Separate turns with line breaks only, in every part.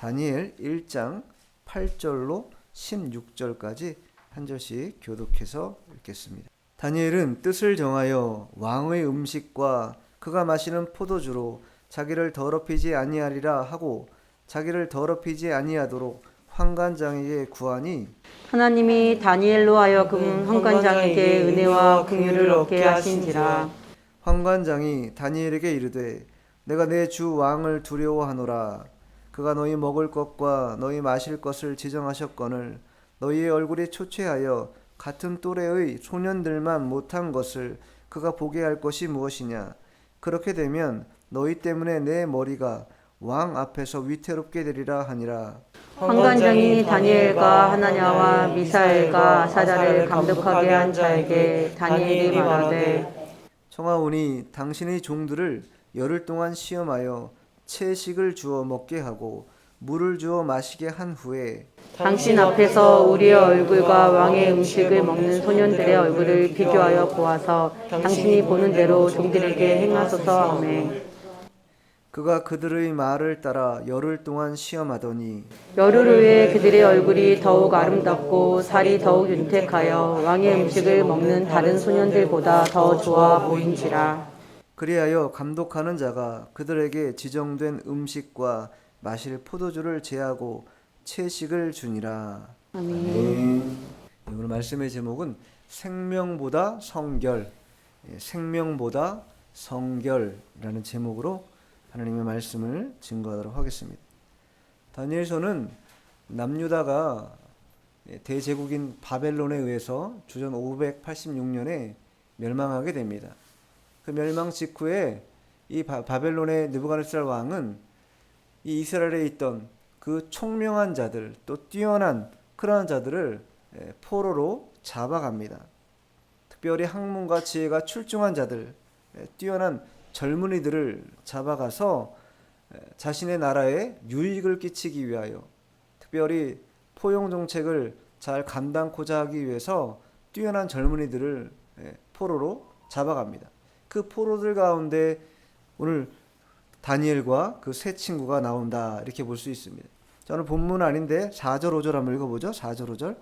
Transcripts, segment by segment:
다니엘 1장 8절로 16절까지 한 절씩 교독해서 읽겠습니다. 다니엘은 뜻을 정하여 왕의 음식과 그가 마시는 포도주로 자기를 더럽히지 아니하리라 하고 자기를 더럽히지 아니하도록 환관장에게 구하니
하나님이 다니엘로 하여금 환관장에게 은혜와 긍휼을 얻게 하신지라.
환관장이 다니엘에게 이르되 내가 내 주 왕을 두려워하노라. 그가 너희 먹을 것과 너희 마실 것을 지정하셨거늘 너희의 얼굴이 초췌하여 같은 또래의 소년들만 못한 것을 그가 보게 할 것이 무엇이냐. 그렇게 되면 너희 때문에 내 머리가 왕 앞에서 위태롭게 되리라 하니라.
환관장이 다니엘과 하나냐와 미사엘과 아사랴를 감독하게 한 자에게 다니엘이 말하되
청하오니 당신의 종들을 열흘 동안 시험하여 채식을 주어 먹게 하고 물을 주어 마시게 한 후에
당신 앞에서 우리의 얼굴과 왕의 음식을 먹는 소년들의 얼굴을 비교하여 보아서 당신이 보는 대로 종들에게 행하소서. 아멘.
그가 그들의 말을 따라 열흘 동안 시험하더니
열흘 후에 그들의 얼굴이 더욱 아름답고 살이 더욱 윤택하여 왕의 음식을 먹는 다른 소년들보다 더 좋아 보인지라.
그리하여 감독하는 자가 그들에게 지정된 음식과 마실 포도주를 제하고 채식을 주니라. 아멘. 오늘 말씀의 제목은 생명보다 성결, 생명보다 성결이라는 제목으로 하나님의 말씀을 증거하도록 하겠습니다. 다니엘서는 남유다가 대제국인 바벨론에 의해서 주전 586년에 멸망하게 됩니다. 그 멸망 직후에 이 바벨론의 느부갓네살 왕은 이 이스라엘에 있던 그 총명한 자들, 또 뛰어난 그러한 자들을 포로로 잡아갑니다. 특별히 학문과 지혜가 출중한 자들, 뛰어난 젊은이들을 잡아가서 자신의 나라에 유익을 끼치기 위하여, 특별히 포용 정책을 잘 감당코자 하기 위해서 뛰어난 젊은이들을 포로로 잡아갑니다. 그 포로들 가운데 오늘 다니엘과 그 세 친구가 나온다, 이렇게 볼 수 있습니다. 저는 본문 아닌데 4절 5절 한번 읽어보죠. 4절 5절.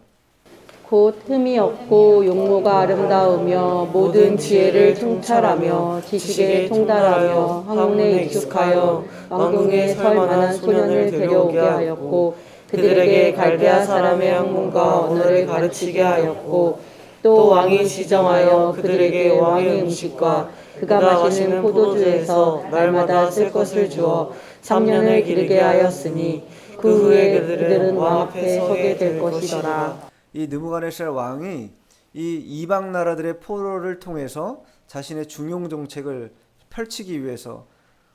곧 흠이 없고 용모가 아름다우며 모든 지혜를 통찰하며 지식에 통달하며 학문에 익숙하여 왕궁에 설 만한 소년을 데려오게 하였고 그들에게 갈대아 사람의 학문과 언어를 가르치게 하였고 또 왕이 지정하여 그들에게 왕의 음식과 그가 마시는 포도주에서 날마다 쓸 것을 주어 3년을 기르게 하였으니 그 후에 그들은 왕 앞에 서게 될 것이더라.
이 느부갓네살 왕이 이 이방 나라들의 포로를 통해서 자신의 중용 정책을 펼치기 위해서,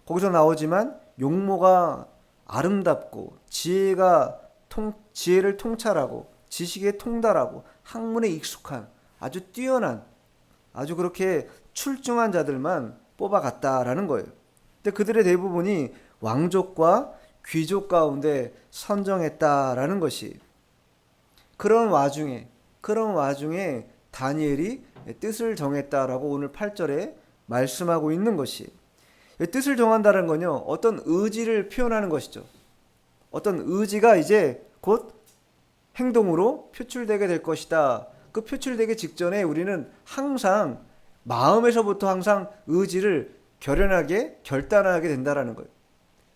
거기서 나오지만 용모가 아름답고 지혜를 통찰하고 지식에 통달하고 학문에 익숙한 아주 뛰어난, 아주 그렇게 출중한 자들만 뽑아갔다라는 거예요. 근데 그들의 대부분이 왕족과 귀족 가운데 선정했다라는 것이, 그런 와중에 다니엘이 뜻을 정했다라고 오늘 8절에 말씀하고 있는 것이, 뜻을 정한다는 건요, 어떤 의지를 표현하는 것이죠. 어떤 의지가 이제 곧 행동으로 표출되게 될 것이다. 그 표출되기 직전에 우리는 항상 마음에서부터 항상 의지를 결연하게 결단하게 된다라는 거예요.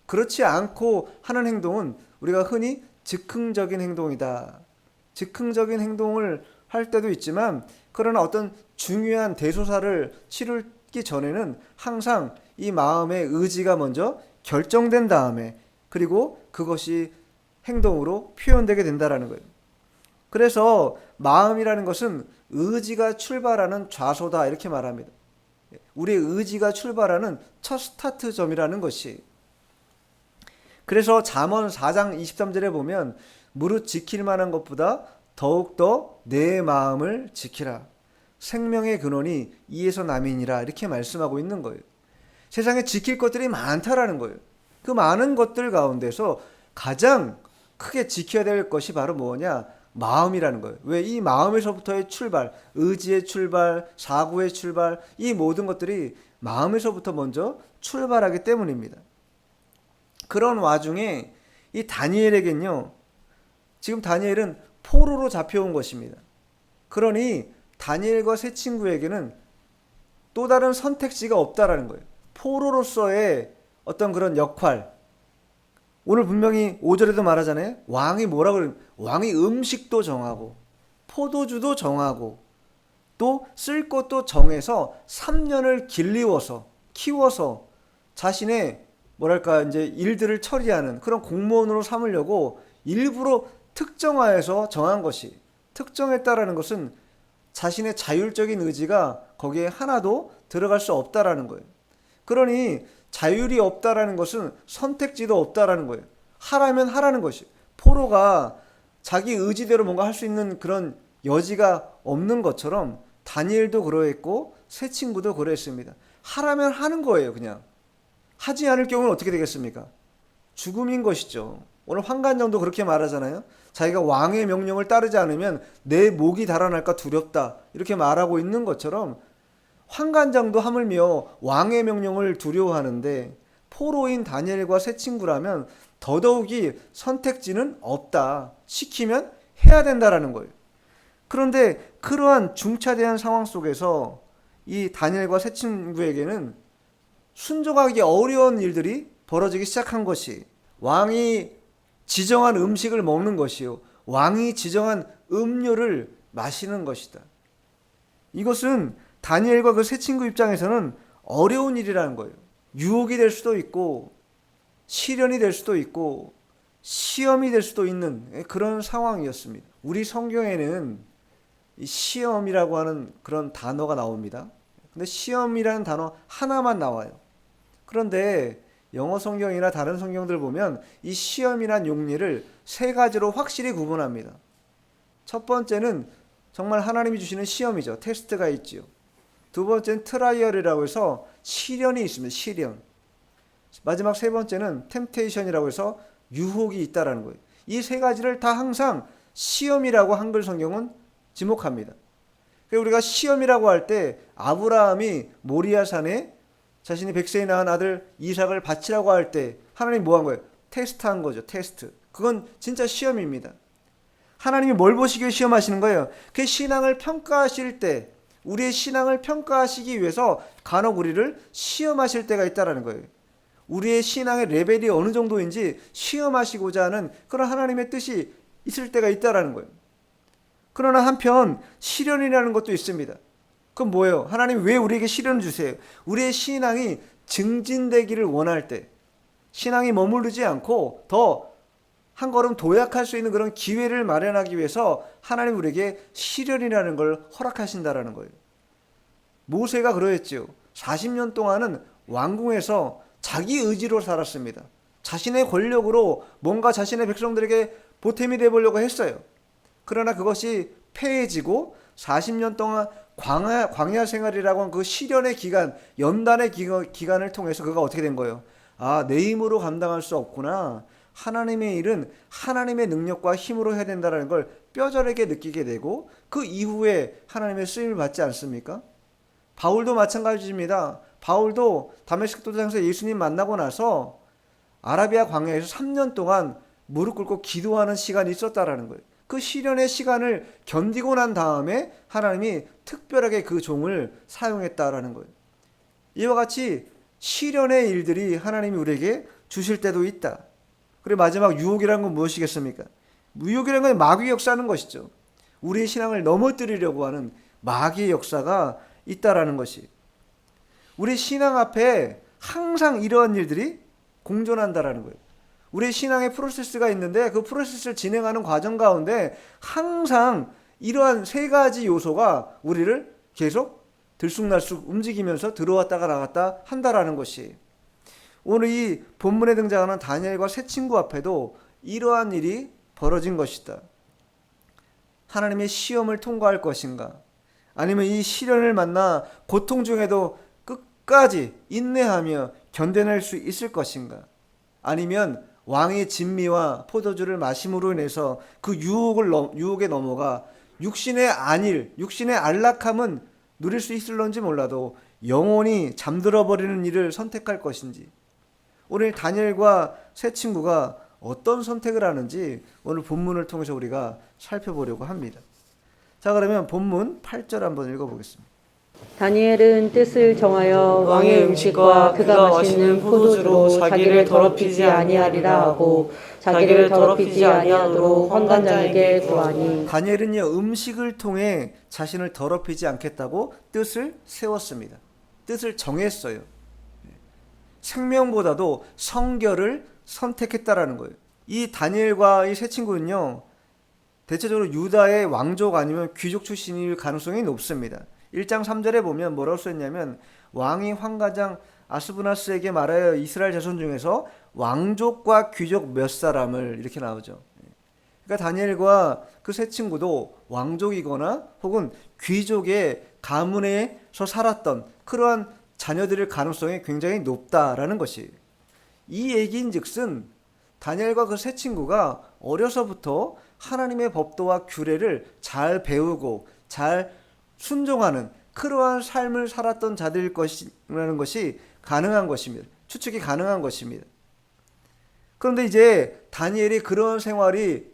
그렇지 않고 하는 행동은 우리가 흔히 즉흥적인 행동이다. 즉흥적인 행동을 할 때도 있지만, 그러나 어떤 중요한 대소사를 치르기 전에는 항상 이 마음의 의지가 먼저 결정된 다음에, 그리고 그것이 행동으로 표현되게 된다라는 거예요. 그래서 마음이라는 것은 의지가 출발하는 좌소다, 이렇게 말합니다. 우리의 의지가 출발하는 첫 스타트점이라는 것이. 그래서 잠언 4장 23절에 보면 무릇 지킬 만한 것보다 더욱더 내 마음을 지키라. 생명의 근원이 이에서 남이니라, 이렇게 말씀하고 있는 거예요. 세상에 지킬 것들이 많다라는 거예요. 그 많은 것들 가운데서 가장 크게 지켜야 될 것이 바로 뭐냐? 마음이라는 거예요. 왜? 이 마음에서부터의 출발, 의지의 출발, 사고의 출발, 이 모든 것들이 마음에서부터 먼저 출발하기 때문입니다. 그런 와중에 이 다니엘에겐요, 지금 다니엘은 포로로 잡혀온 것입니다. 그러니 다니엘과 세 친구에게는 또 다른 선택지가 없다라는 거예요. 포로로서의 어떤 그런 역할. 오늘 분명히 5절에도 말하잖아요. 왕이 뭐라고 그래요? 왕이 음식도 정하고 포도주도 정하고 또 쓸 것도 정해서 3년을 길리워서 키워서 자신의 뭐랄까 이제 일들을 처리하는 그런 공무원으로 삼으려고 일부러 특정화해서 정한 것이, 특정했다라는 것은 자신의 자율적인 의지가 거기에 하나도 들어갈 수 없다라는 거예요. 그러니 자율이 없다라는 것은 선택지도 없다라는 거예요. 하라면 하라는 것이. 포로가 자기 의지대로 뭔가 할 수 있는 그런 여지가 없는 것처럼 다니엘도 그러했고 세 친구도 그러했습니다. 하라면 하는 거예요, 그냥. 하지 않을 경우는 어떻게 되겠습니까? 죽음인 것이죠. 오늘 환관장도 그렇게 말하잖아요. 자기가 왕의 명령을 따르지 않으면 내 목이 달아날까 두렵다, 이렇게 말하고 있는 것처럼 환관장도 하물며 왕의 명령을 두려워하는데 포로인 다니엘과 세 친구라면 더더욱이 선택지는 없다. 시키면 해야 된다라는 거예요. 그런데 그러한 중차대한 상황 속에서 이 다니엘과 세 친구에게는 순종하기 어려운 일들이 벌어지기 시작한 것이, 왕이 지정한 음식을 먹는 것이요, 왕이 지정한 음료를 마시는 것이다. 이것은 다니엘과 그 세 친구 입장에서는 어려운 일이라는 거예요. 유혹이 될 수도 있고 시련이 될 수도 있고 시험이 될 수도 있는 그런 상황이었습니다. 우리 성경에는 이 시험이라고 하는 그런 단어가 나옵니다. 근데 시험이라는 단어 하나만 나와요. 그런데 영어 성경이나 다른 성경들 보면 이 시험이란 용례를 세 가지로 확실히 구분합니다. 첫 번째는 정말 하나님이 주시는 시험이죠. 테스트가 있지요. 두 번째는 트라이얼이라고 해서 시련이 있습니다. 시련. 마지막 세 번째는 템테이션이라고 해서 유혹이 있다라는 거예요. 이 세 가지를 다 항상 시험이라고 한글 성경은 지목합니다. 우리가 시험이라고 할 때 아브라함이 모리아산에 자신이 100세에 낳은 아들 이삭을 바치라고 할 때 하나님이 뭐 한 거예요? 테스트한 거죠. 테스트. 그건 진짜 시험입니다. 하나님이 뭘 보시기에 시험하시는 거예요? 그 신앙을 평가하실 때, 우리의 신앙을 평가하시기 위해서 간혹 우리를 시험하실 때가 있다라는 거예요. 우리의 신앙의 레벨이 어느 정도인지 시험하시고자 하는 그런 하나님의 뜻이 있을 때가 있다라는 거예요. 그러나 한편 시련이라는 것도 있습니다. 그건 뭐예요? 하나님 왜 우리에게 시련을 주세요? 우리의 신앙이 증진되기를 원할 때, 신앙이 머무르지 않고 더 한 걸음 도약할 수 있는 그런 기회를 마련하기 위해서 하나님 우리에게 시련이라는 걸 허락하신다라는 거예요. 모세가 그러했죠. 40년 동안은 왕궁에서 자기 의지로 살았습니다. 자신의 권력으로 뭔가 자신의 백성들에게 보탬이 되어보려고 했어요. 그러나 그것이 패해지고 40년 동안 광야 생활이라고 하는 그 시련의 기간, 연단의 기간을 통해서 그가 어떻게 된 거예요? 아, 내 힘으로 감당할 수 없구나. 하나님의 일은 하나님의 능력과 힘으로 해야 된다는 걸 뼈저리게 느끼게 되고 그 이후에 하나님의 쓰임을 받지 않습니까? 바울도 마찬가지입니다. 바울도 다메섹 도상에서 예수님 만나고 나서 아라비아 광야에서 3년 동안 무릎 꿇고 기도하는 시간이 있었다라는 거예요. 그 시련의 시간을 견디고 난 다음에 하나님이 특별하게 그 종을 사용했다라는 거예요. 이와 같이 시련의 일들이 하나님이 우리에게 주실 때도 있다. 그리고 마지막 유혹이라는 건 무엇이겠습니까? 유혹이라는 건 마귀의 역사는 것이죠. 우리의 신앙을 넘어뜨리려고 하는 마귀의 역사가 있다라는 것이. 우리 신앙 앞에 항상 이러한 일들이 공존한다라는 거예요. 우리 신앙의 프로세스가 있는데 그 프로세스를 진행하는 과정 가운데 항상 이러한 세 가지 요소가 우리를 계속 들쑥날쑥 움직이면서 들어왔다가 나갔다 한다라는 것이. 오늘 이 본문에 등장하는 다니엘과 세 친구 앞에도 이러한 일이 벌어진 것이다. 하나님의 시험을 통과할 것인가? 아니면 이 시련을 만나 고통 중에도 끝까지 인내하며 견뎌낼 수 있을 것인가? 아니면 왕의 진미와 포도주를 마심으로 인해서 그 유혹에 넘어가 육신의 안일, 육신의 안락함은 누릴 수 있을런지 몰라도 영원히 잠들어 버리는 일을 선택할 것인지. 오늘 다니엘과 세 친구가 어떤 선택을 하는지 오늘 본문을 통해서 우리가 살펴보려고 합니다. 자, 그러면 본문 8절 한번 읽어보겠습니다.
다니엘은 뜻을 정하여 왕의 음식과 그가 마시는 포도주로 자기를 더럽히지 아니하리라 하고 자기를 더럽히지 아니하도록 환관장에게 구하니.
다니엘은요, 음식을 통해 자신을 더럽히지 않겠다고 뜻을 세웠습니다. 뜻을 정했어요. 생명보다도 성결을 선택했다라는 거예요. 이 다니엘과 이 세 친구는요, 대체적으로 유다의 왕족 아니면 귀족 출신일 가능성이 높습니다. 1장 3절에 보면 뭐라고 써있냐면, 왕이 환관장 아스부나스에게 말하여 이스라엘 자손 중에서 왕족과 귀족 몇 사람을, 이렇게 나오죠. 그러니까 다니엘과 그 세 친구도 왕족이거나 혹은 귀족의 가문에서 살았던 그러한 자녀들일 가능성이 굉장히 높다라는 것이, 이 얘기인즉슨 다니엘과 그 세 친구가 어려서부터 하나님의 법도와 규례를 잘 배우고 잘 순종하는 그러한 삶을 살았던 자들일 것이라는 것이 가능한 것입니다. 추측이 가능한 것입니다. 그런데 이제 다니엘이 그런 생활이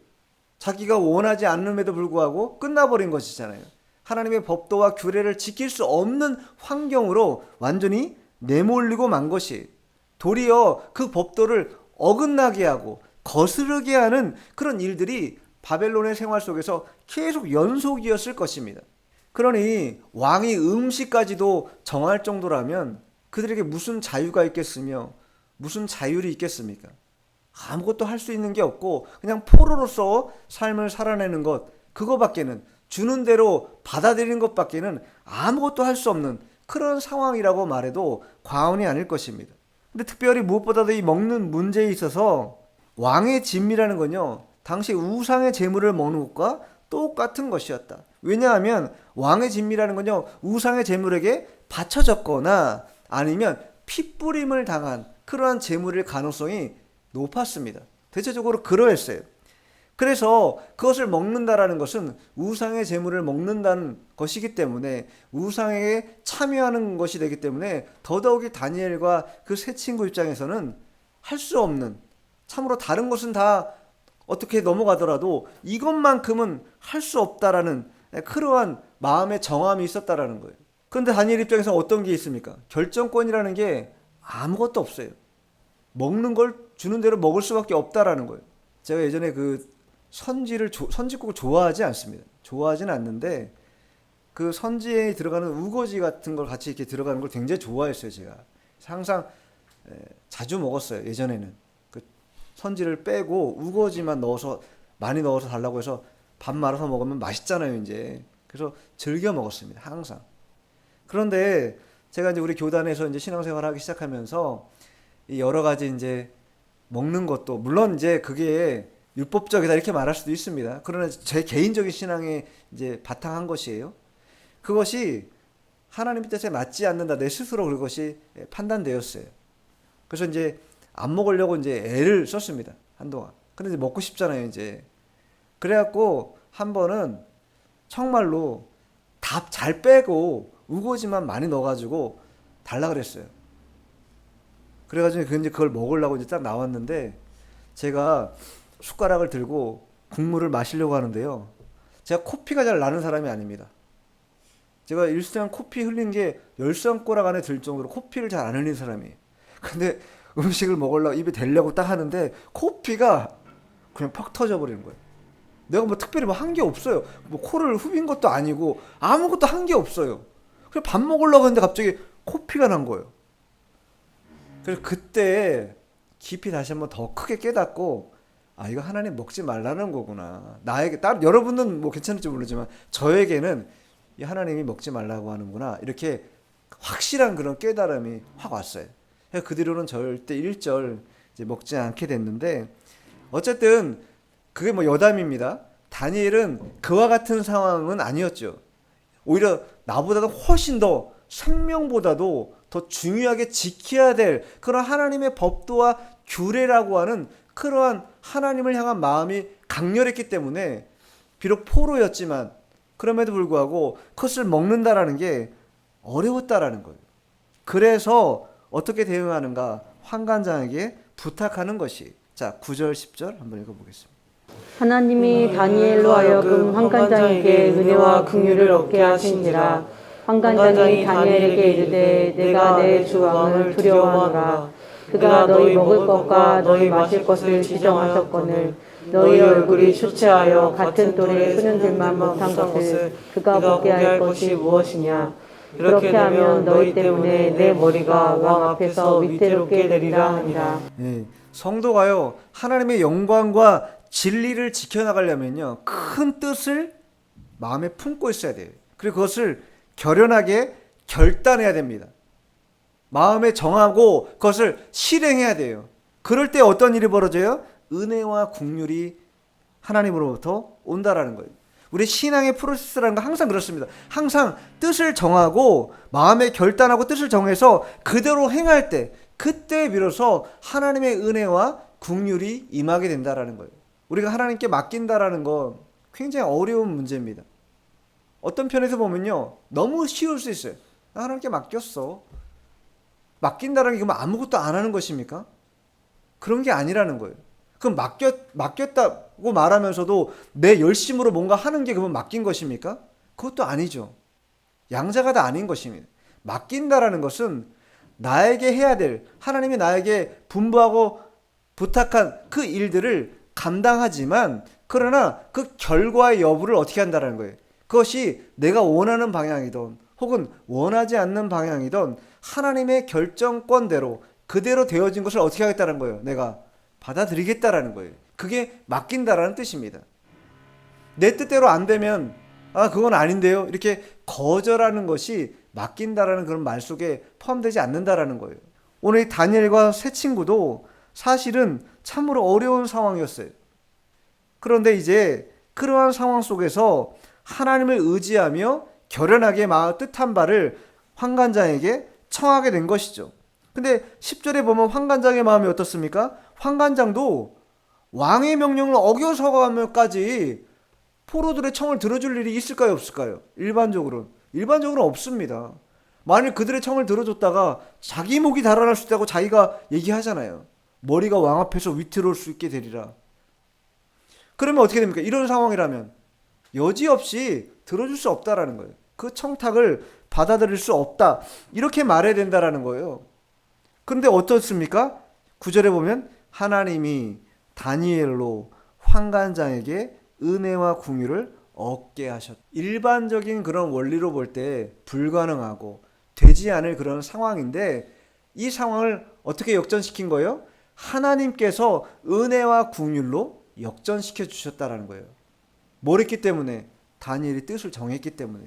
자기가 원하지 않음에도 불구하고 끝나버린 것이잖아요. 하나님의 법도와 규례를 지킬 수 없는 환경으로 완전히 내몰리고 만 것이, 도리어 그 법도를 어긋나게 하고 거스르게 하는 그런 일들이 바벨론의 생활 속에서 계속 연속이었을 것입니다. 그러니 왕이 음식까지도 정할 정도라면 그들에게 무슨 자유가 있겠으며 무슨 자율이 있겠습니까? 아무것도 할 수 있는 게 없고 그냥 포로로서 삶을 살아내는 것, 그거밖에는, 주는 대로 받아들이는 것밖에는 아무것도 할 수 없는 그런 상황이라고 말해도 과언이 아닐 것입니다. 근데 특별히 무엇보다도 이 먹는 문제에 있어서 왕의 진미라는 건요, 당시 우상의 제물을 먹는 것과 똑같은 것이었다. 왜냐하면 왕의 진미라는 건요, 우상의 제물에게 바쳐졌거나 아니면 핏부림을 당한 그러한 제물일 가능성이 높았습니다. 대체적으로 그러했어요. 그래서 그것을 먹는다라는 것은 우상의 제물을 먹는다는 것이기 때문에, 우상에게 참여하는 것이 되기 때문에 더더욱이 다니엘과 그 세 친구 입장에서는 할 수 없는, 참으로 다른 것은 다 어떻게 넘어가더라도 이것만큼은 할 수 없다라는 그러한 마음의 정함이 있었다라는 거예요. 그런데 다니엘 입장에서 어떤 게 있습니까? 결정권이라는 게 아무것도 없어요. 먹는 걸 주는 대로 먹을 수밖에 없다라는 거예요. 제가 예전에 그 선지국을 좋아하지 않습니다. 좋아하진 않는데 그 선지에 들어가는 우거지 같은 걸 같이 이렇게 들어가는 걸 굉장히 좋아했어요. 제가 항상 자주 먹었어요. 예전에는 그 선지를 빼고 우거지만 넣어서, 많이 넣어서 달라고 해서 밥 말아서 먹으면 맛있잖아요, 이제. 그래서 즐겨 먹었습니다, 항상. 그런데 제가 이제 우리 교단에서 이제 신앙생활을 하기 시작하면서 이 여러 가지 이제 먹는 것도, 물론 이제 그게 율법적이다 이렇게 말할 수도 있습니다. 그러나 제 개인적인 신앙에 이제 바탕한 것이에요. 그것이 하나님 뜻에 맞지 않는다, 내 스스로 그것이 판단되었어요. 그래서 이제 안 먹으려고 이제 애를 썼습니다, 한동안. 근데 이제 먹고 싶잖아요, 이제. 그래갖고 한 번은 정말로 다 잘 빼고 우거지만 많이 넣어가지고 달라 그랬어요. 그래가지고 이제 그걸 먹으려고 이제 딱 나왔는데, 제가 숟가락을 들고 국물을 마시려고 하는데요, 제가 코피가 잘 나는 사람이 아닙니다. 제가 일생 코피 흘린 게 10쌍꼬락 안에 들 정도로 코피를 잘 안 흘리는 사람이에요. 근데 음식을 먹으려고 입에 대려고 딱 하는데 코피가 그냥 퍽 터져버리는 거예요. 내가 뭐 특별히 뭐 한 게 없어요. 뭐 코를 후빈 것도 아니고 아무것도 한 게 없어요. 그냥 밥 먹으려고 했는데 갑자기 코피가 난 거예요. 그래서 그때 깊이 다시 한번 더 크게 깨닫고, 아, 이거 하나님 먹지 말라는 거구나. 나에게, 여러분은 뭐 괜찮을지 모르지만 저에게는 이 하나님이 먹지 말라고 하는구나, 이렇게 확실한 그런 깨달음이 확 왔어요. 그 뒤로는 절대 일절 이제 먹지 않게 됐는데, 어쨌든 그게 뭐 여담입니다. 다니엘은 그와 같은 상황은 아니었죠. 오히려 나보다도 훨씬 더, 생명보다도 더 중요하게 지켜야 될 그런 하나님의 법도와 규례라고 하는 그러한 하나님을 향한 마음이 강렬했기 때문에, 비록 포로였지만 그럼에도 불구하고 그것을 먹는다라는 게 어려웠다라는 거예요. 그래서 어떻게 대응하는가, 환관장에게 부탁하는 것이, 자, 9절 10절 한번 읽어보겠습니다.
하나님이 다니엘로 하여금 환관장에게 은혜와 긍휼을 얻게 하신지라. 환관장이 다니엘에게 이르되 내가 내 주 왕을 두려워하노라. 그가 너희 먹을 것과 너희 마실 것을 지정하셨거늘 너희 얼굴이 수치하여 같은 또래 소년들만 못한 것을 그가 보게 할 것이 무엇이냐. 그렇게 하면 너희 때문에 내 머리가 왕 앞에서 위태롭게 되리라 하니라.
예, 성도가요 하나님의 영광과 진리를 지켜나가려면요 큰 뜻을 마음에 품고 있어야 돼요. 그리고 그것을 결연하게 결단해야 됩니다. 마음에 정하고 그것을 실행해야 돼요. 그럴 때 어떤 일이 벌어져요? 은혜와 긍휼이 하나님으로부터 온다라는 거예요. 우리 신앙의 프로세스라는 건 항상 그렇습니다. 항상 뜻을 정하고 마음에 결단하고 뜻을 정해서 그대로 행할 때 그때 비로소 하나님의 은혜와 긍휼이 임하게 된다라는 거예요. 우리가 하나님께 맡긴다라는 건 굉장히 어려운 문제입니다. 어떤 편에서 보면요 너무 쉬울 수 있어요. 하나님께 맡겼어. 맡긴다는 게 그럼 아무것도 안 하는 것입니까? 그런 게 아니라는 거예요. 그럼 맡겼다고 말하면서도 내 열심으로 뭔가 하는 게 그러면 맡긴 것입니까? 그것도 아니죠. 양자가 다 아닌 것입니다. 맡긴다라는 것은 나에게 해야 될, 하나님이 나에게 분부하고 부탁한 그 일들을 감당하지만 그러나 그 결과의 여부를 어떻게 한다는 거예요. 그것이 내가 원하는 방향이든 혹은 원하지 않는 방향이든 하나님의 결정권대로 그대로 되어진 것을 어떻게 하겠다는 거예요. 내가 받아들이겠다라는 거예요. 그게 맡긴다라는 뜻입니다. 내 뜻대로 안 되면 그건 아닌데요 이렇게 거절하는 것이 맡긴다라는 그런 말 속에 포함되지 않는다라는 거예요. 오늘 이 다니엘과 세 친구도 사실은 참으로 어려운 상황이었어요. 그런데 이제 그러한 상황 속에서 하나님을 의지하며 결연하게 마음 뜻한 바를 환관장에게 청하게 된 것이죠. 근데 10절에 보면 환관장의 마음이 어떻습니까? 환관장도 왕의 명령을 어겨서가면까지 포로들의 청을 들어줄 일이 있을까요 없을까요? 일반적으로는 없습니다. 만일 그들의 청을 들어줬다가 자기 목이 달아날 수 있다고 자기가 얘기하잖아요. 머리가 왕 앞에서 위태로울 수 있게 되리라. 그러면 어떻게 됩니까? 이런 상황이라면 여지없이 들어줄 수 없다라는 거예요. 그 청탁을 받아들일 수 없다. 이렇게 말해야 된다라는 거예요. 그런데 어떻습니까? 9절에 보면 하나님이 다니엘로 환관장에게 은혜와 긍휼을 얻게 하셨다. 일반적인 그런 원리로 볼 때 불가능하고 되지 않을 그런 상황인데 이 상황을 어떻게 역전시킨 거예요? 하나님께서 은혜와 긍휼로 역전시켜 주셨다라는 거예요. 뭘 했기 때문에? 다니엘이 뜻을 정했기 때문에.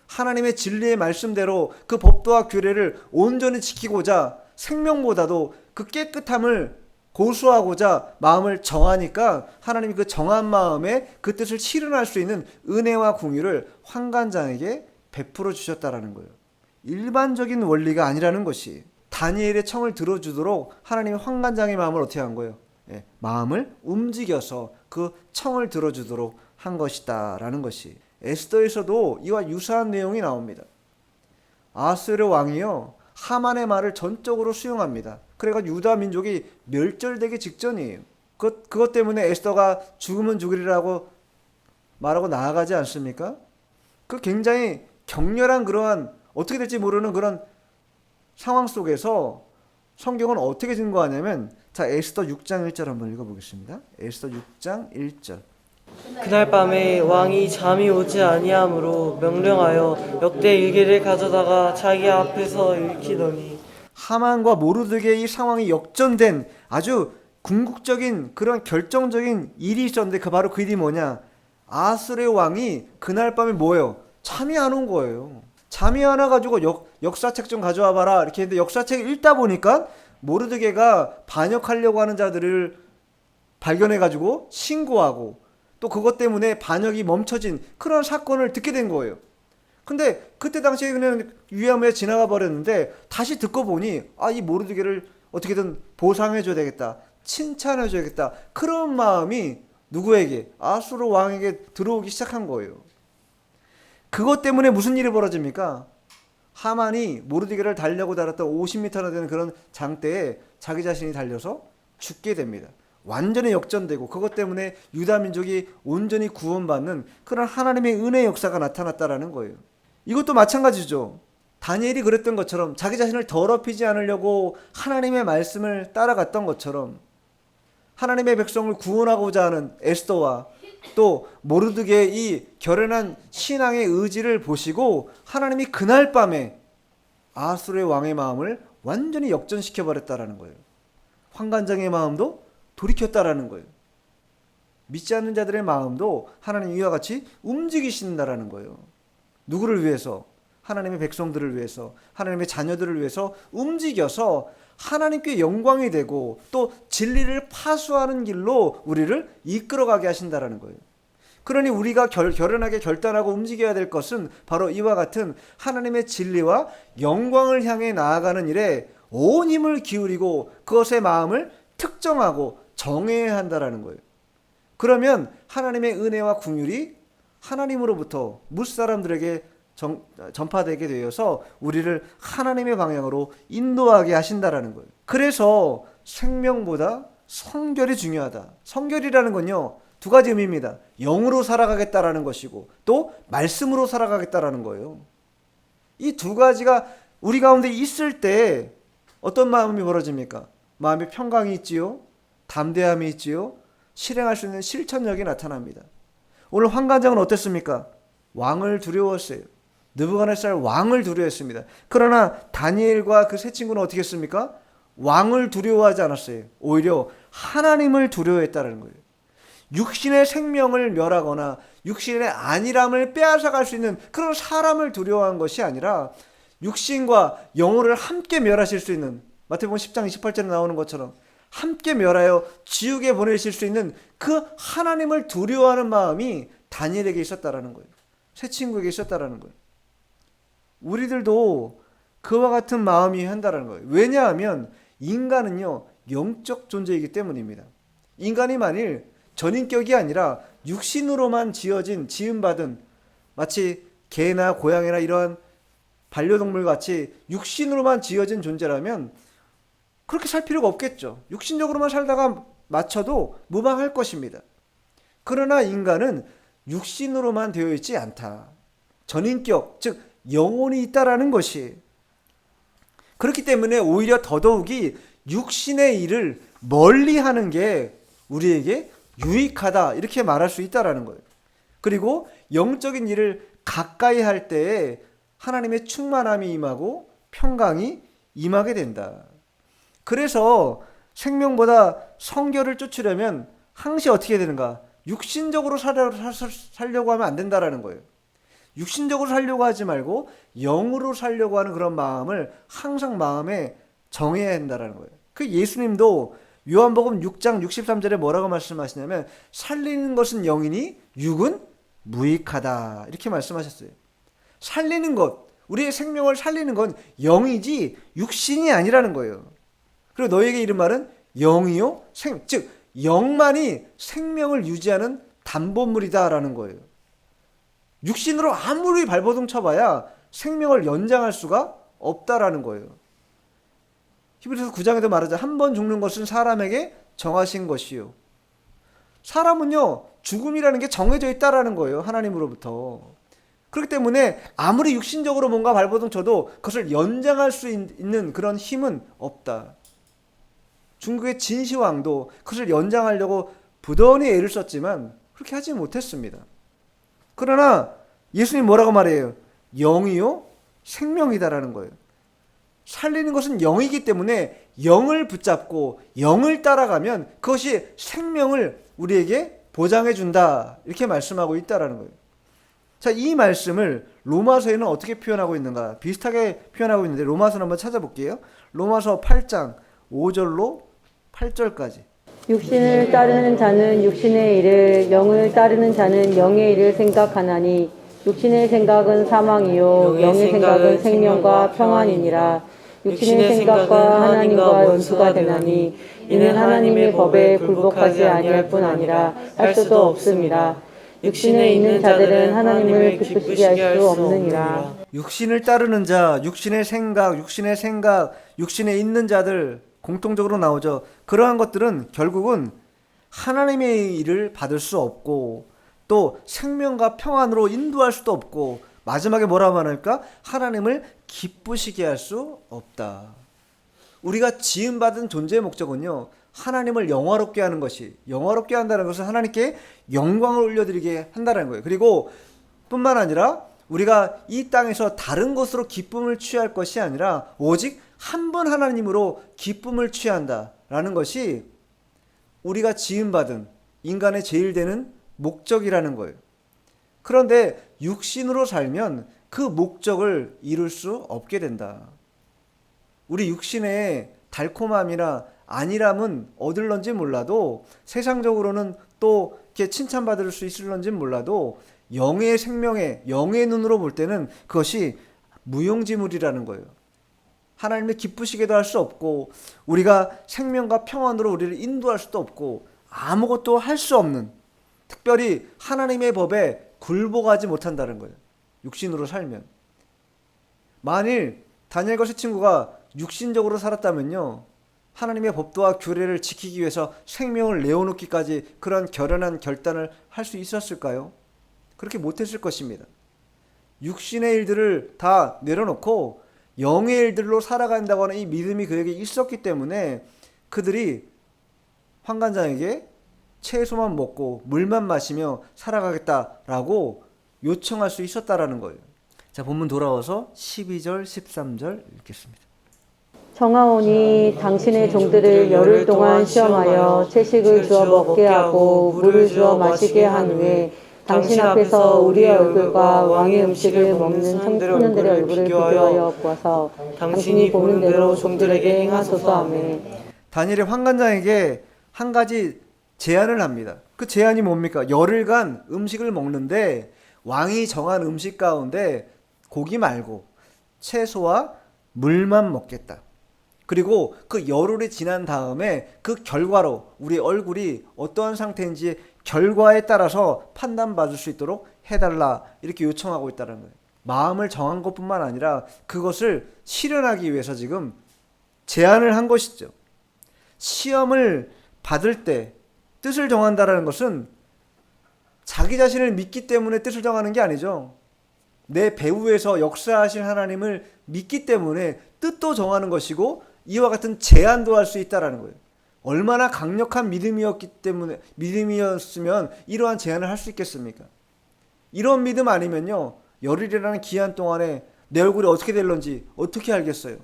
하나님의 진리의 말씀대로 그 법도와 규례를 온전히 지키고자 생명보다도 그 깨끗함을 고수하고자 마음을 정하니까 하나님이 그 정한 마음에 그 뜻을 실현할 수 있는 은혜와 긍휼을 환관장에게 베풀어 주셨다라는 거예요. 일반적인 원리가 아니라는 것이 다니엘의 청을 들어주도록 하나님이 환관장의 마음을 어떻게 한 거예요? 마음을 움직여서 그 청을 들어주도록 한 것이다 라는 것이 에스더에서도 이와 유사한 내용이 나옵니다. 아하스웨로 왕이요 하만의 말을 전적으로 수용합니다. 그래가지고 유다 민족이 멸절되기 직전이에요. 그것 때문에 에스더가 죽으면 죽으리라고 말하고 나아가지 않습니까? 그 굉장히 격렬한 그러한 어떻게 될지 모르는 그런 상황 속에서 성경은 어떻게 증거하냐면 자 에스더 6장 1절 한번 읽어보겠습니다. 에스더 6장 1절.
그날 밤에 왕이 잠이 오지 아니하므로 명령하여 역대 일기를 가져다가 자기 앞에서 읽히더니
하만과 모르드게의 이 상황이 역전된 아주 궁극적인 그런 결정적인 일이 있었는데 바로 그 일이 뭐냐? 아하스웨로 왕이 그날 밤에 뭐예요? 잠이 안 온 거예요. 잠이 안 와가지고 역사책 좀 가져와 봐라 이렇게 했는데 역사책을 읽다 보니까 모르드게가 반역하려고 하는 자들을 발견해가지고 신고하고 또 그것 때문에 반역이 멈춰진 그런 사건을 듣게 된 거예요. 근데 그때 당시에 그냥 유야무야 지나가 버렸는데 다시 듣고 보니 이 모르드게를 어떻게든 보상해줘야 되겠다. 칭찬해줘야겠다. 그런 마음이 누구에게? 아하스웨로 왕에게 들어오기 시작한 거예요. 그것 때문에 무슨 일이 벌어집니까? 하만이 모르드게를 달려고 달았던 50m나 되는 그런 장대에 자기 자신이 달려서 죽게 됩니다. 완전히 역전되고 그것 때문에 유다 민족이 온전히 구원받는 그런 하나님의 은혜의 역사가 나타났다라는 거예요. 이것도 마찬가지죠. 다니엘이 그랬던 것처럼 자기 자신을 더럽히지 않으려고 하나님의 말씀을 따라갔던 것처럼 하나님의 백성을 구원하고자 하는 에스더와 또 모르드게의 이 결연한 신앙의 의지를 보시고 하나님이 그날 밤에 아수르의 왕의 마음을 완전히 역전시켜 버렸다라는 거예요. 환관장의 마음도 돌이켰다라는 거예요. 믿지 않는 자들의 마음도 하나님 이와 같이 움직이신다라는 거예요. 누구를 위해서? 하나님의 백성들을 위해서, 하나님의 자녀들을 위해서 움직여서 하나님께 영광이 되고 또 진리를 파수하는 길로 우리를 이끌어가게 하신다라는 거예요. 그러니 우리가 결연하게 결단하고 움직여야 될 것은 바로 이와 같은 하나님의 진리와 영광을 향해 나아가는 일에 온 힘을 기울이고 그것의 마음을 특정하고 정해야 한다라는 거예요. 그러면 하나님의 은혜와 긍휼이 하나님으로부터 무사람들에게 전파되게 되어서 우리를 하나님의 방향으로 인도하게 하신다라는 거예요. 그래서 생명보다 성결이 중요하다. 성결이라는 건요, 두 가지 의미입니다. 영으로 살아가겠다라는 것이고 또 말씀으로 살아가겠다라는 거예요. 이 두 가지가 우리 가운데 있을 때 어떤 마음이 벌어집니까? 마음에 평강이 있지요, 담대함이 있지요, 실행할 수 있는 실천력이 나타납니다. 오늘 환관장은 어땠습니까? 왕을 두려워했어요. 느부갓네살 왕을 두려워했습니다. 그러나 다니엘과 그 세 친구는 어떻게 했습니까? 왕을 두려워하지 않았어요. 오히려 하나님을 두려워했다는 거예요. 육신의 생명을 멸하거나 육신의 안일함을 빼앗아갈 수 있는 그런 사람을 두려워한 것이 아니라 육신과 영혼을 함께 멸하실 수 있는, 마태복음 10장 28절에 나오는 것처럼 함께 멸하여 지옥에 보내실 수 있는 그 하나님을 두려워하는 마음이 다니엘에게 있었다라는 거예요. 세 친구에게 있었다라는 거예요. 우리들도 그와 같은 마음이 한다라는 거예요. 왜냐하면 인간은요, 영적 존재이기 때문입니다. 인간이 만일 전인격이 아니라 육신으로만 지음받은, 마치 개나 고양이나 이러한 반려동물 같이 육신으로만 지어진 존재라면 그렇게 살 필요가 없겠죠. 육신적으로만 살다가 맞춰도 무방할 것입니다. 그러나 인간은 육신으로만 되어 있지 않다. 전인격, 즉 영혼이 있다라는 것이, 그렇기 때문에 오히려 더더욱이 육신의 일을 멀리하는 게 우리에게 유익하다, 이렇게 말할 수 있다라는 거예요. 그리고 영적인 일을 가까이 할 때에 하나님의 충만함이 임하고 평강이 임하게 된다. 그래서 생명보다 성결을 쫓으려면 항시 어떻게 되는가? 육신적으로 살려고 하면 안 된다라는 거예요. 육신적으로 살려고 하지 말고 영으로 살려고 하는 그런 마음을 항상 마음에 정해야 한다라는 거예요. 그 예수님도 요한복음 6장 63절에 뭐라고 말씀하시냐면 살리는 것은 영이니 육은 무익하다, 이렇게 말씀하셨어요. 살리는 것, 우리의 생명을 살리는 건 영이지 육신이 아니라는 거예요. 그리고 너에게 이른 말은 영이요, 즉 영만이 생명을 유지하는 담보물이다라는 거예요. 육신으로 아무리 발버둥 쳐봐야 생명을 연장할 수가 없다라는 거예요. 히브리서 9장에도 말하자, 한 번 죽는 것은 사람에게 정하신 것이요. 사람은요, 죽음이라는 게 정해져 있다라는 거예요, 하나님으로부터. 그렇기 때문에 아무리 육신적으로 뭔가 발버둥 쳐도 그것을 연장할 수 있는 그런 힘은 없다. 중국의 진시황도 그것을 연장하려고 부단히 애를 썼지만 그렇게 하지 못했습니다. 그러나 예수님 뭐라고 말해요? 영이요, 생명이다라는 거예요. 살리는 것은 영이기 때문에 영을 붙잡고 영을 따라가면 그것이 생명을 우리에게 보장해 준다, 이렇게 말씀하고 있다라는 거예요. 자, 이 말씀을 로마서에는 어떻게 표현하고 있는가? 비슷하게 표현하고 있는데 로마서를 한번 찾아볼게요. 로마서 8장 5절로 8절까지.
육신을 따르는 자는 육신의 일을, 영을 따르는 자는 영의 일을 생각하나니 육신의 생각은 사망이요 영의 생각은 생명과 평안이니라. 육신의 생각과 하나님과 원수가 되나니 이는 하나님의 법에 굴복하지 아니할 뿐 아니라 할 수도 없음이라. 육신에 있는 자들은 하나님을 기쁘시게 할 수 없느니라.
육신을 따르는 자, 육신의 생각, 육신에 있는 자들 공통적으로 나오죠. 그러한 것들은 결국은 하나님의 일을 받을 수 없고 또 생명과 평안으로 인도할 수도 없고 마지막에 뭐라고 말할까? 하나님을 기쁘시게 할 수 없다. 우리가 지음받은 존재의 목적은요, 하나님을 영화롭게 하는 것이, 영화롭게 한다는 것은 하나님께 영광을 올려드리게 한다는 거예요. 그리고 뿐만 아니라 우리가 이 땅에서 다른 것으로 기쁨을 취할 것이 아니라 오직 한 분 하나님으로 기쁨을 취한다라는 것이 우리가 지음받은 인간의 제일 되는 목적이라는 거예요. 그런데 육신으로 살면 그 목적을 이룰 수 없게 된다. 우리 육신의 달콤함이나 안일함은 얻을런지 몰라도 세상적으로는 또 이렇게 칭찬받을 수 있을런지 몰라도 영의 생명에 영의 눈으로 볼 때는 그것이 무용지물이라는 거예요. 하나님을 기쁘시게도 할 수 없고 우리가 생명과 평안으로 우리를 인도할 수도 없고 아무것도 할 수 없는, 특별히 하나님의 법에 굴복하지 못한다는 거예요. 육신으로 살면. 만일 다니엘과 세 친구가 육신적으로 살았다면요, 하나님의 법도와 규례를 지키기 위해서 생명을 내어놓기까지 그런 결연한 결단을 할 수 있었을까요? 그렇게 못했을 것입니다. 육신의 일들을 다 내려놓고 영의 일들로 살아간다고 하는 이 믿음이 그에게 있었기 때문에 그들이 환관장에게 채소만 먹고 물만 마시며 살아가겠다라고 요청할 수 있었다라는 거예요. 자, 본문 돌아와서 12절, 13절 읽겠습니다.
청하오니 당신의 종들을 열흘 동안 시험하여 채식을 주어 먹게 하고 물을 주어 마시게 한 후에 당신 앞에서 우리의 얼굴과 왕의 음식을 먹는 청년들의 얼굴을 비교하여 보아서 당신이 보는 대로 종들에게 행하소서 하며.
다니엘이 환관장에게 한 가지 제안을 합니다. 그 제안이 뭡니까? 열흘간 음식을 먹는데 왕이 정한 음식 가운데 고기 말고 채소와 물만 먹겠다. 그리고 그 열흘이 지난 다음에 그 결과로 우리 얼굴이 어떠한 상태인지 결과에 따라서 판단받을 수 있도록 해달라, 이렇게 요청하고 있다는 거예요. 마음을 정한 것뿐만 아니라 그것을 실현하기 위해서 지금 제안을 한 것이죠. 시험을 받을 때 뜻을 정한다는 것은 자기 자신을 믿기 때문에 뜻을 정하는 게 아니죠. 내 배후에서 역사하신 하나님을 믿기 때문에 뜻도 정하는 것이고 이와 같은 제안도 할 수 있다는 거예요. 얼마나 강력한 믿음이었으면 이러한 제안을 할 수 있겠습니까? 이런 믿음 아니면요, 열흘이라는 기한 동안에 내 얼굴이 어떻게 될런지 어떻게 알겠어요?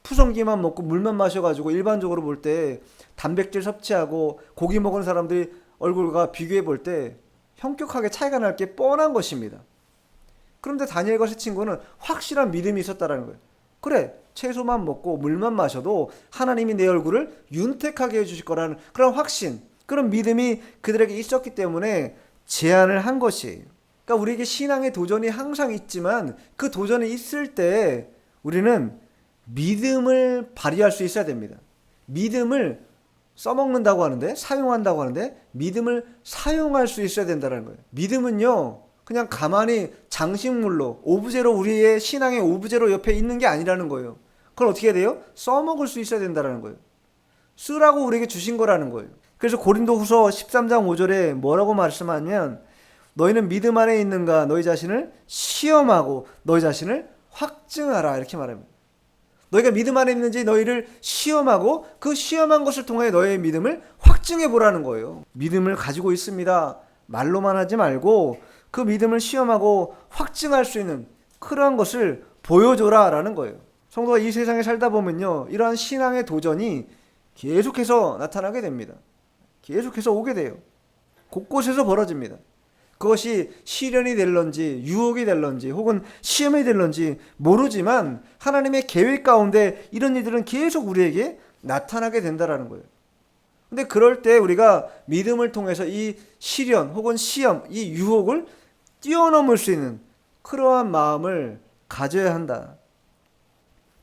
푸성기만 먹고 물만 마셔가지고 일반적으로 볼 때 단백질 섭취하고 고기 먹은 사람들이 얼굴과 비교해 볼 때 현격하게 차이가 날 게 뻔한 것입니다. 그런데 다니엘과 세 친구는 확실한 믿음이 있었다는 거예요. 그래, 채소만 먹고 물만 마셔도 하나님이 내 얼굴을 윤택하게 해주실 거라는 그런 확신, 그런 믿음이 그들에게 있었기 때문에 제안을 한 것이에요. 그러니까 우리에게 신앙의 도전이 항상 있지만 그 도전이 있을 때 우리는 믿음을 발휘할 수 있어야 됩니다. 믿음을 써먹는다고 하는데, 사용한다고 하는데 믿음을 사용할 수 있어야 된다는 거예요. 믿음은요, 그냥 가만히 장식물로, 오브제로, 우리의 신앙의 오브제로 옆에 있는 게 아니라는 거예요. 그걸 어떻게 해야 돼요? 써먹을 수 있어야 된다는 거예요. 쓰라고 우리에게 주신 거라는 거예요. 그래서 고린도후서 13장 5절에 뭐라고 말씀하냐면, 너희는 믿음 안에 있는가 너희 자신을 시험하고 너희 자신을 확증하라, 이렇게 말합니다. 너희가 믿음 안에 있는지 너희를 시험하고 그 시험한 것을 통해 너희의 믿음을 확증해 보라는 거예요. 믿음을 가지고 있습니다, 말로만 하지 말고 그 믿음을 시험하고 확증할 수 있는 그러한 것을 보여줘라 라는 거예요. 성도가 이 세상에 살다 보면요, 이러한 신앙의 도전이 계속해서 나타나게 됩니다. 계속해서 오게 돼요. 곳곳에서 벌어집니다. 그것이 시련이 될런지 유혹이 될런지 혹은 시험이 될런지 모르지만 하나님의 계획 가운데 이런 일들은 계속 우리에게 나타나게 된다라는 거예요. 근데 그럴 때 우리가 믿음을 통해서 이 시련 혹은 시험, 이 유혹을 뛰어넘을 수 있는 그러한 마음을 가져야 한다.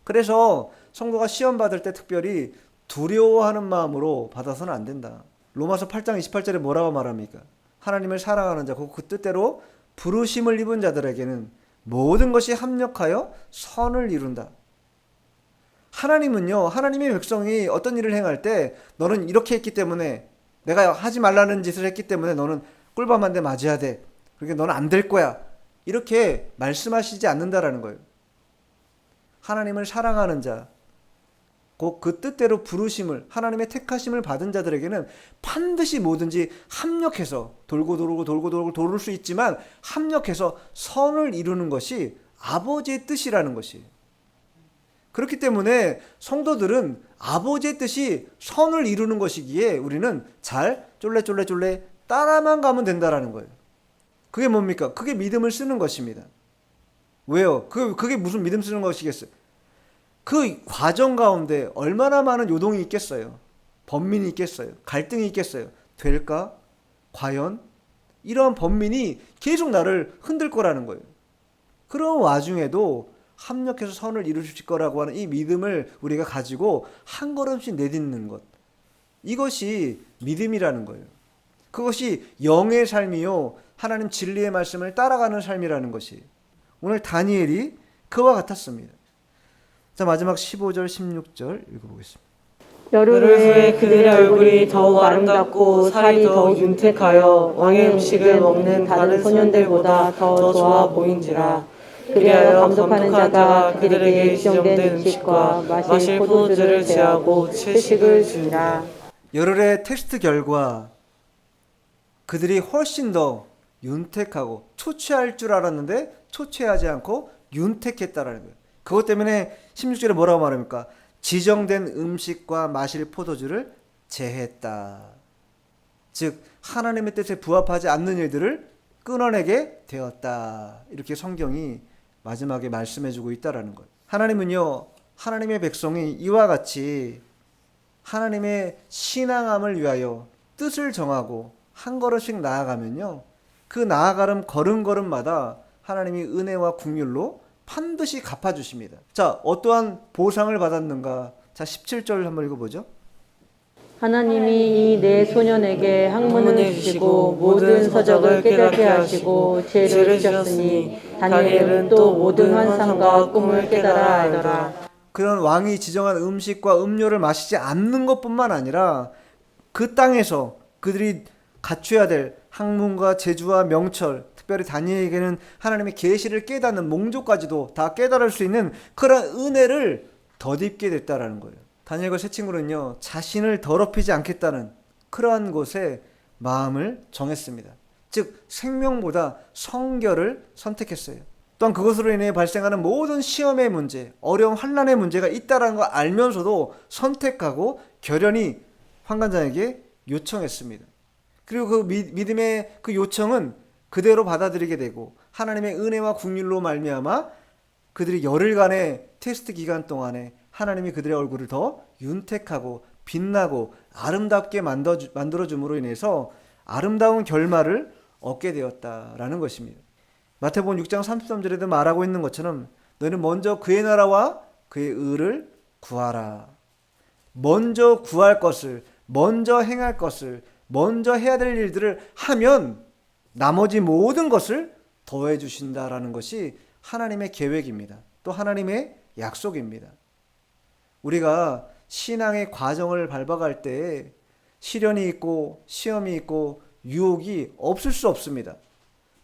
그래서 성도가 시험 받을 때 특별히 두려워하는 마음으로 받아서는 안 된다. 로마서 8장 28절에 뭐라고 말합니까? 하나님을 사랑하는 자, 그 뜻대로 부르심을 입은 자들에게는 모든 것이 합력하여 선을 이룬다. 하나님은요, 하나님의 백성이 어떤 일을 행할 때 너는 이렇게 했기 때문에 내가 하지 말라는 짓을 했기 때문에 너는 꿀밤 한 대 맞아야 돼. 그러니까 너는 안 될 거야. 이렇게 말씀하시지 않는다라는 거예요. 하나님을 사랑하는 자, 곧 그 뜻대로 부르심을, 하나님의 택하심을 받은 자들에게는 반드시 뭐든지 합력해서 돌고 돌을 수 있지만 합력해서 선을 이루는 것이 아버지의 뜻이라는 것이. 그렇기 때문에 성도들은 아버지의 뜻이 선을 이루는 것이기에 우리는 잘 쫄래 따라만 가면 된다라는 거예요. 그게 뭡니까? 그게 믿음을 쓰는 것입니다. 왜요? 그게 무슨 믿음 쓰는 것이겠어요? 그 과정 가운데 얼마나 많은 요동이 있겠어요? 번민이 있겠어요? 갈등이 있겠어요? 될까? 과연? 이러한 번민이 계속 나를 흔들 거라는 거예요. 그런 와중에도 합력해서 선을 이루실 거라고 하는 이 믿음을 우리가 가지고 한 걸음씩 내딛는 것. 이것이 믿음이라는 거예요. 그것이 영의 삶이요. 하나님 진리의 말씀을 따라가는 삶이라는 것이. 오늘 다니엘이 그와 같았습니다. 자, 마지막 15절, 16절 읽어보겠습니다.
열흘 후에 그들의 얼굴이 더욱 아름답고 살이 더욱 윤택하여 왕의 음식을 먹는 다른 소년들보다 더 좋아 보인지라. 그리하여 감독하는 자가 그들에게 지정된 음식과 마실 포도주를 제하고 채식을 주니라.
열흘의 테스트 결과 그들이 훨씬 더 윤택하고 초췌할 줄 알았는데 초췌하지 않고 윤택했다라는 거예요. 그것 때문에 16절에 뭐라고 말합니까? 지정된 음식과 마실 포도주를 제했다. 즉 하나님의 뜻에 부합하지 않는 일들을 끊어내게 되었다. 이렇게 성경이 마지막에 말씀해주고 있다라는 거예요. 하나님은요, 하나님의 백성이 이와 같이 하나님의 신앙함을 위하여 뜻을 정하고 한 걸음씩 나아가면요, 그 나아가는 걸음걸음마다 하나님이 은혜와 긍휼로 반드시 갚아주십니다. 자, 어떠한 보상을 받았는가? 자, 17절 한번 읽어보죠.
하나님이 이 네 소년에게 학문을 주시고 모든 서적을 깨닫게 하시고 지혜를 주셨으니 다니엘은 또 모든 환상과 꿈을 깨달아 알더라.
그런 왕이 지정한 음식과 음료를 마시지 않는 것뿐만 아니라 그 땅에서 그들이 갖춰야 될 학문과 재주와 명철, 특별히 다니엘에게는 하나님의 계시를 깨닫는 몽조까지도 다 깨달을 수 있는 그런 은혜를 덧입게 됐다라는 거예요. 다니엘과 세 친구는요, 자신을 더럽히지 않겠다는 그러한 곳에 마음을 정했습니다. 즉 생명보다 성결을 선택했어요. 또한 그것으로 인해 발생하는 모든 시험의 문제, 어려움, 환난의 문제가 있다는 걸 알면서도 선택하고 결연히 환관장에게 요청했습니다. 그리고 그 믿음의 그 요청은 그대로 받아들이게 되고 하나님의 은혜와 긍휼로 말미암아 그들이 열흘간의 테스트 기간 동안에 하나님이 그들의 얼굴을 더 윤택하고 빛나고 아름답게 만들어줌으로 인해서 아름다운 결말을 얻게 되었다라는 것입니다. 마태복음 6장 33절에도 말하고 있는 것처럼 너희는 먼저 그의 나라와 그의 의를 구하라. 먼저 구할 것을, 먼저 행할 것을, 먼저 해야 될 일들을 하면 나머지 모든 것을 더해 주신다라는 것이 하나님의 계획입니다. 또 하나님의 약속입니다. 우리가 신앙의 과정을 밟아갈 때 시련이 있고 시험이 있고 유혹이 없을 수 없습니다.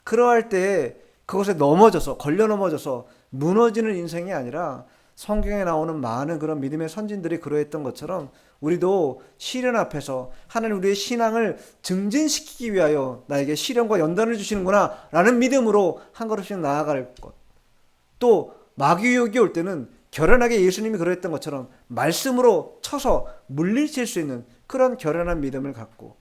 그러할 때 그것에 걸려 넘어져서 무너지는 인생이 아니라 성경에 나오는 많은 그런 믿음의 선진들이 그러했던 것처럼 우리도 시련 앞에서 하나님 우리의 신앙을 증진시키기 위하여 나에게 시련과 연단을 주시는구나 라는 믿음으로 한 걸음씩 나아갈 것. 또 마귀 유혹이 올 때는 결연하게 예수님이 그러했던 것처럼 말씀으로 쳐서 물리칠 수 있는 그런 결연한 믿음을 갖고,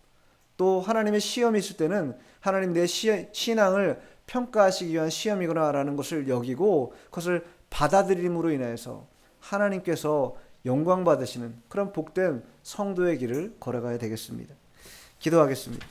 또 하나님의 시험이 있을 때는 하나님 내 신앙을 평가하시기 위한 시험이구나라는 것을 여기고 그것을 받아들임으로 인해서 하나님께서 영광 받으시는 그런 복된 성도의 길을 걸어가야 되겠습니다. 기도하겠습니다.